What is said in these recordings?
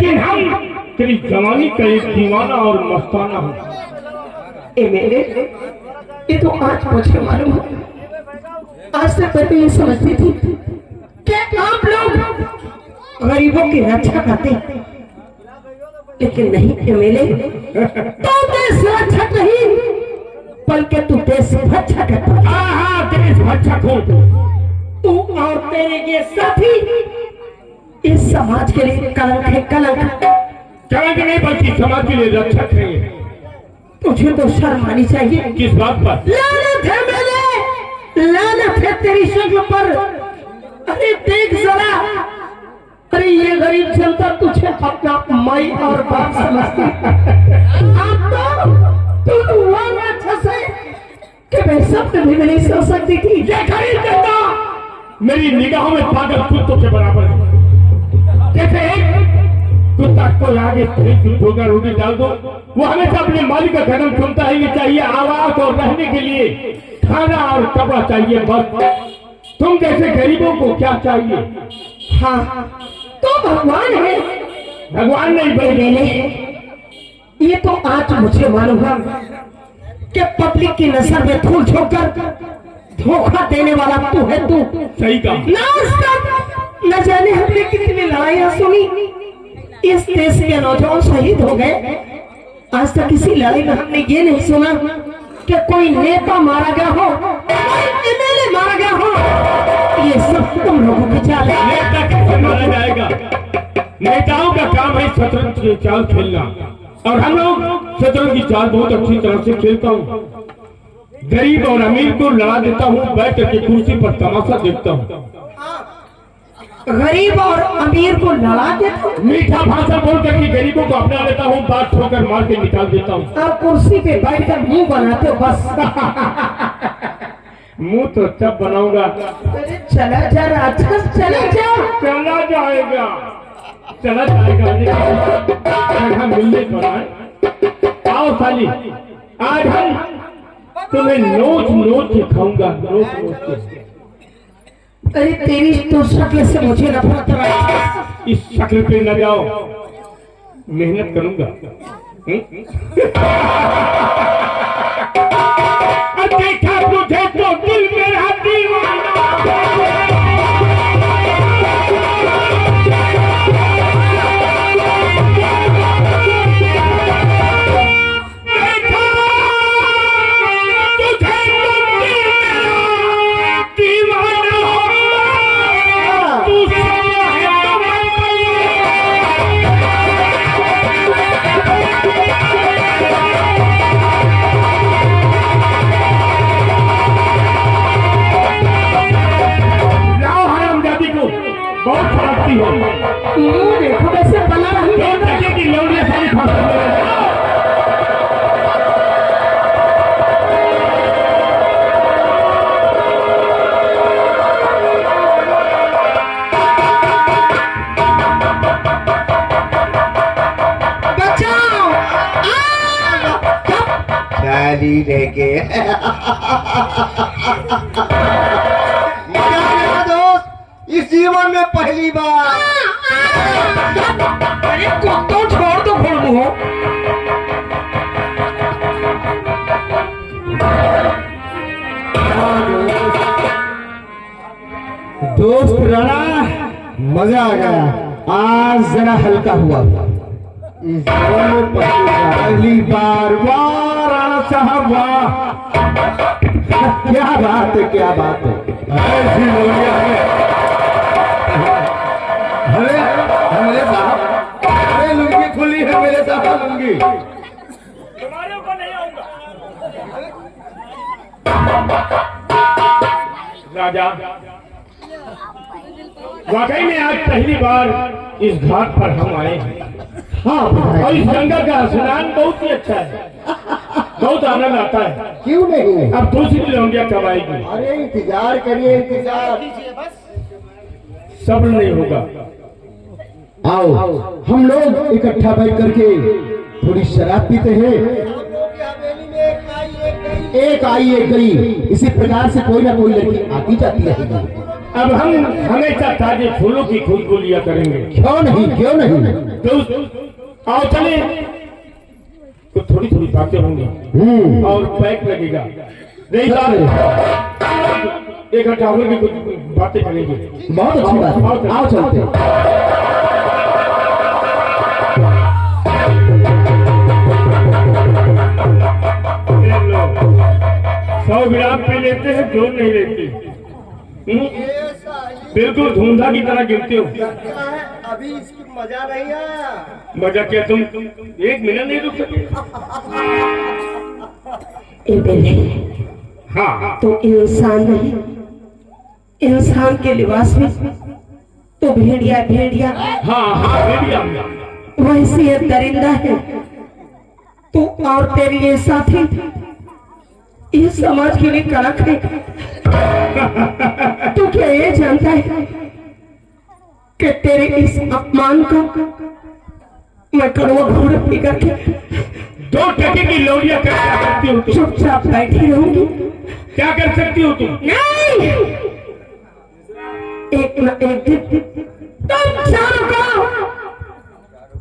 लेकिन हम तेरी जवानी का एक दीवाना और मस्ताना हूँ। ए मेरे, ये तो आज मुझे मालूम है। आज तक मैं तो ये समझती थी कि आप लोग गरीबों की रक्षा करते, लेकिन नहीं एमएलए, तो देश रक्षक नहीं बल्कि तू देश भक्षक है। हाँ, देश भक्षक हूँ। तू और तेरे ये साथी इस समाज के लिए कलंक है, कलंक। कलंक नहीं बल्कि समाज के लिए रक्षक है। तुझे तो शर्म आनी चाहिए। किस बात पर? लानत है मेरे, लानत है तेरी शक्ल पर। अरे देख जरा, अरे ये गरीब जनता तुझे अपना माई और बाप समझती। अब तो तू हुआ अच्छा से कि मैं सपने भी नहीं सोच सकती थी। ये गरीब जनता मेरी निगाहों में पागल कुत्तों के बराबर है। जैसे एक कुत्ता को आगे धोखा रोटी डाल दो, वो हमेशा अपने मालिक का कदम सुनता है। ये चाहिए आवाज और रहने के लिए खाना और कपड़ा चाहिए, बस। तुम जैसे गरीबों को क्या चाहिए? हाँ, तो भगवान है। भगवान नहीं बने। ये तो आज मुझे मालूम है कि पब्लिक की नजर में धूल झोंककर धोखा देने वाला तू है। तू सही कहा। न जाने हमने कितनी लड़ाइयां सुनी, इस देश के नौजवान शहीद हो गए। आज तक किसी लड़ाई में हमने ये नहीं सुना कि कोई नेता मारा गया हो, कोई एमएलए मारा गया हो। ये सब तुम लोगों की चाल है। नेता कैसे मारा जाएगा? नेताओं का काम है शतरंज की चाल खेलना, और हम लोग शतरंज की चाल बहुत अच्छी तरह से खेलता हूँ। गरीब और अमीर को लड़ा देता हूँ, बैठ के कुर्सी पर तमाशा देखता हूँ। गरीब और अमीर को लड़ा देता हूँ, मीठा भाषा बोल करके गरीबों को अपना लेता हूँ, बात ठोकर मार के निकाल देता हूँ। और कुर्सी पे बैठकर मुंह बनाते हो, बस। मुंह तो तब बनाऊंगा। अरे चला जा राक्षस, चला जा। चला जाएगा, चला जाएगा। मिलने को आए। आओ साली, आज हम तुम्हें नोच नोच के खाऊंगा, नोच नोच के। अरे तेरी तो शक्ल से मुझे नफरत है। इस शक्ल पे न जाओ, मेहनत करूंगा। देखा तुझे तो दिल मेरा दीवाना। देखो वैसे बना रही की लौड़िया सारी खाली रह गए। दोस्त, इस जीवन में पहली बार। अरे कुत्तों छोड़ दो फोड़ मुंह। दोस्त राणा, मजा आ गया। आज जरा हल्का हुआ। इस जीवन में पहली बार। वाह राणा साहब, वाह, क्या बात है, क्या बात है। मेरे साहब, अरे लुंगी खुली है मेरे साहब, लुंगी। तुम्हारे ऊपर नहीं आऊंगा। राजा, वाकई में आज पहली बार इस घाट पर हम आए हैं। हाँ, और इस गंगा का स्नान बहुत ही अच्छा है, बहुत आनंद आता है। क्यों नहीं? अब दूसरी लौंडिया कब आएगी? अरे इंतजार करिए, इंतजार। सब्र नहीं होगा। आओ हम लोग इकट्ठा बैठ करके थोड़ी शराब पीते हैं। एक आई एक गई, इसी प्रकार से कोई ना कोई लड़की आती जाती रहेगी। अब हम हमेशा ताजे फूलों की खुशबू लिया करेंगे। क्यों नहीं, क्यों नहीं। दोस्त आओ चले, तो थोड़ी थोड़ी बातें होंगी और पैक लगेगा। नहीं साहब, एक घंटा और भी कुछ बातें करेंगे। बहुत अच्छी बात है, आओ चलते हैं। सौ ग्राम पे लेते हैं, जोर नहीं लेते। बिल्कुल धूमधा की तरह गिरते हो। अभी इसकी मजा नहीं है। मजा क्या, तुम एक मिनट नहीं रुक सके? हाँ तो इंसान नहीं, इंसान के लिबास में तो भेड़िया भेड़िया, हाँ हाँ भेड़िया। वैसे ये दरिंदा है तो, और तेरी ये साथी इस समाज के लिए कड़क है। तू क्या ये जानता है कि तेरे इस अपमान को मैं कड़वा घूर पी करके 2 टके की लौड़िया क्या करती हो तुम? चुपचाप बैठी रहूंगी? क्या कर सकती हो तुम? नहीं, एक न एक दिन तुम चारों को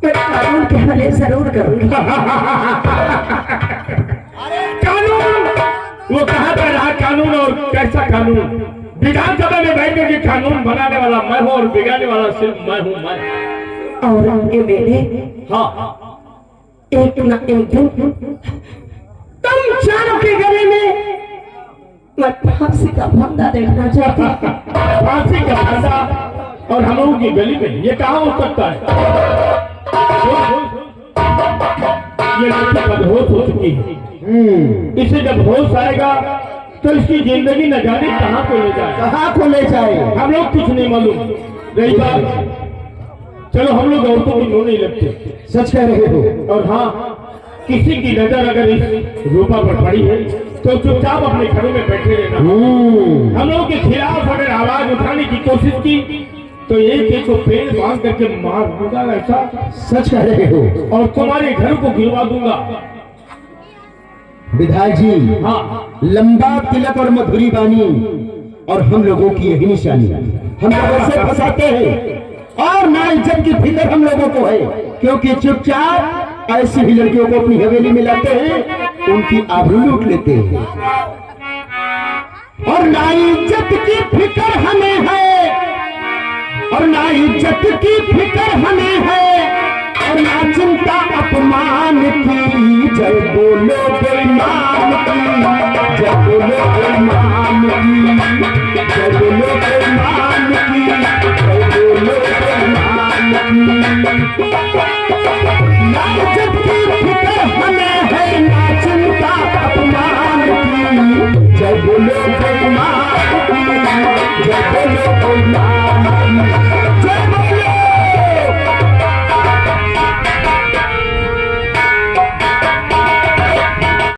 मैं कानून के हवाले जरूर करूंगी। कानून, वो कहाँ पर रहा कानून, और कैसा कानून? विधानसभा में बैठ के कानून बनाने वाला मैं हूँ और बिगाड़ने वाला सिर्फ मैं हूँ, मैं। और ये मेरे हाँ, एक न एक दिन तुम चारों के गले में मैं फांसी का फंदा देखना चाहती हूँ। फांसी का फंदा और हम लोगों की गली में, ये कहाँ हो सकता है? ये लड़की बदहोश हो चुकी है। इसे जब होश आएगा तो इसकी जिंदगी न जाने कहाँ को ले जाए, कहाँ को ले जाए, हम लोग कुछ नहीं मालूम। रही बात, चलो हम लोग औरतों की नो नहीं लगते। सच कह रहे हो। और हाँ, किसी की नजर अगर इस रूपा पर पड़ी है तो चुपचाप अपने घरों में बैठे रहना। हम लोगों के खिलाफ अगर आवाज उठाने की कोशिश की तो एक एक को पेड़ बांध करके मार दूंगा, ऐसा सच कह रहे हो। और तुम्हारे घर को गिरवा दूंगा। विधायक जी, हाँ, लंबा तिलक और मधुरी बानी और हम लोगों की यही निशानी। हम लोग ऐसे फंसाते हैं और ना इज्जत की फिक्र हम लोगों को है, क्योंकि चुपचाप ऐसी ही लड़कियों को अपनी हवेली में लाते हैं, उनकी आबरू लूट लेते हैं। और ना इज्जत की फिक्र हमें है, और ना इज्जत की फिक्र हमें है, और ना चिंता अपमान की। जय बोलो बेईमान की, जय बोलो बेईमान की, जय बोलो बेईमान की, जय बोलो बेईमान की। ना इज्जत की